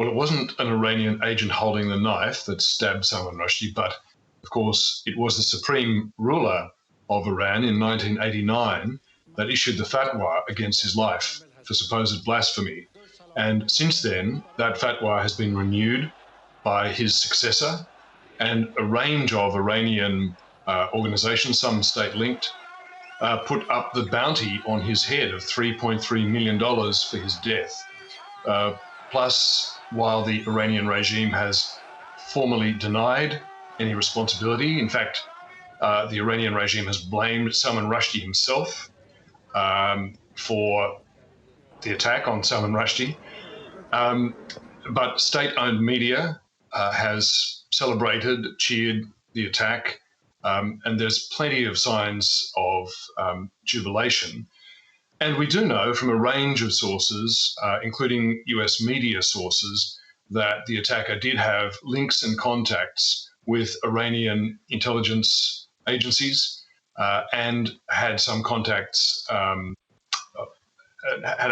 Well, it wasn't an Iranian agent holding the knife that stabbed Salman Rushdie, but of course it was the supreme ruler of Iran in 1989 that issued the fatwa against his life for supposed blasphemy. And since then, that fatwa has been renewed by his successor, and a range of Iranian organizations, some state-linked, put up the bounty on his head of $3.3 million for his death. Plus, while the Iranian regime has formally denied any responsibility, in fact, the Iranian regime has blamed Salman Rushdie himself for the attack on Salman Rushdie. But state-owned media has celebrated, cheered the attack, and there's plenty of signs of jubilation. And we do know from a range of sources, including US media sources, that the attacker did have links and contacts with Iranian intelligence agencies and had some contacts, had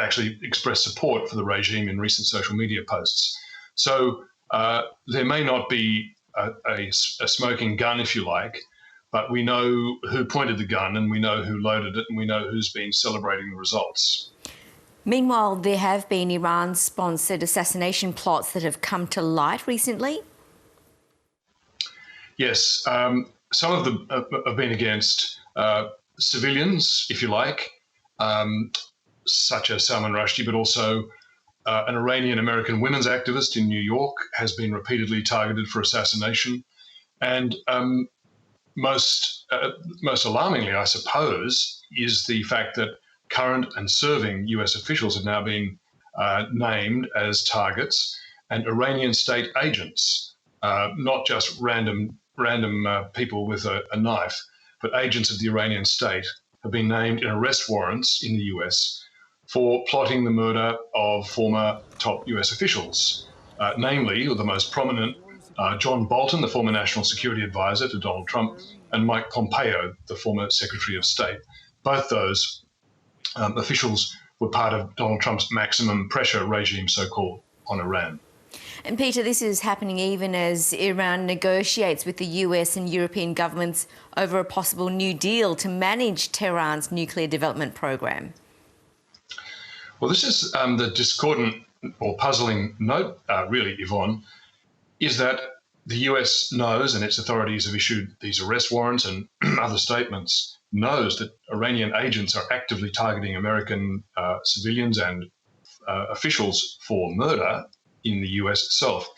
actually expressed support for the regime in recent social media posts. So there may not be a smoking gun, if you like, but we know who pointed the gun and we know who loaded it and we know who's been celebrating the results. Meanwhile, there have been Iran-sponsored assassination plots that have come to light recently. Yes, some of them have been against civilians, if you like, such as Salman Rushdie, but also an Iranian-American women's activist in New York has been repeatedly targeted for assassination. And most alarmingly, I suppose, is the fact that current and serving US officials have now been named as targets, and Iranian state agents, not just random people with a knife, but agents of the Iranian state have been named in arrest warrants in the US for plotting the murder of former top US officials, namely, the most prominent, John Bolton, the former national security advisor to Donald Trump, and Mike Pompeo, the former Secretary of State. Both those officials were part of Donald Trump's maximum pressure regime, so-called, on Iran. And Peter, this is happening even as Iran negotiates with the US and European governments over a possible new deal to manage Tehran's nuclear development program. Well, this is the discordant or puzzling note, really, Yvonne, is that the US knows, and its authorities have issued these arrest warrants and other statements, knows that Iranian agents are actively targeting American civilians and officials for murder in the US itself,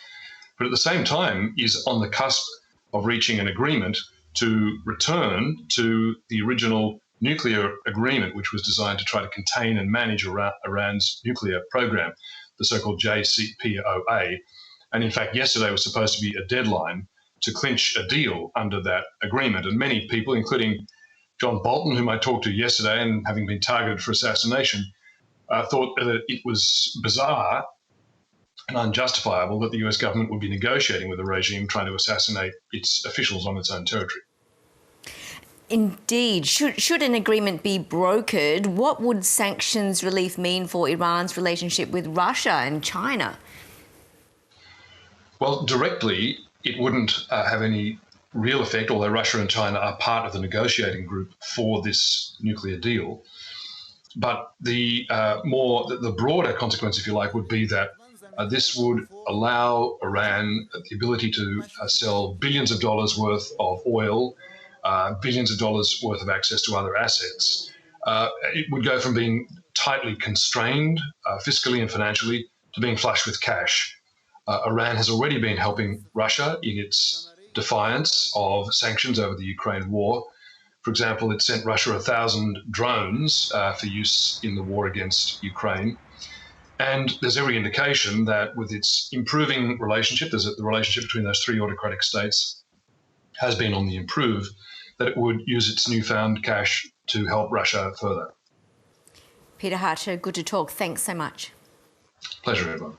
but at the same time is on the cusp of reaching an agreement to return to the original nuclear agreement, which was designed to try to contain and manage Iran's nuclear program, the so-called JCPOA. And in fact, yesterday was supposed to be a deadline to clinch a deal under that agreement. And many people, including John Bolton, whom I talked to yesterday and having been targeted for assassination, thought that it was bizarre and unjustifiable that the US government would be negotiating with a regime trying to assassinate its officials on its own territory. Indeed. Should an agreement be brokered, what would sanctions relief mean for Iran's relationship with Russia and China? Well, directly, it wouldn't have any real effect, although Russia and China are part of the negotiating group for this nuclear deal. But the broader consequence, if you like, would be that this would allow Iran the ability to sell billions of dollars worth of oil, billions of dollars worth of access to other assets. It would go from being tightly constrained fiscally and financially to being flush with cash. Iran has already been helping Russia in its defiance of sanctions over the Ukraine war. For example, it sent Russia 1,000 drones for use in the war against Ukraine. And there's every indication that with its improving relationship, the relationship between those three autocratic states has been on the improve, that it would use its newfound cash to help Russia further. Peter Hartcher, good to talk. Thanks so much. Pleasure, everyone.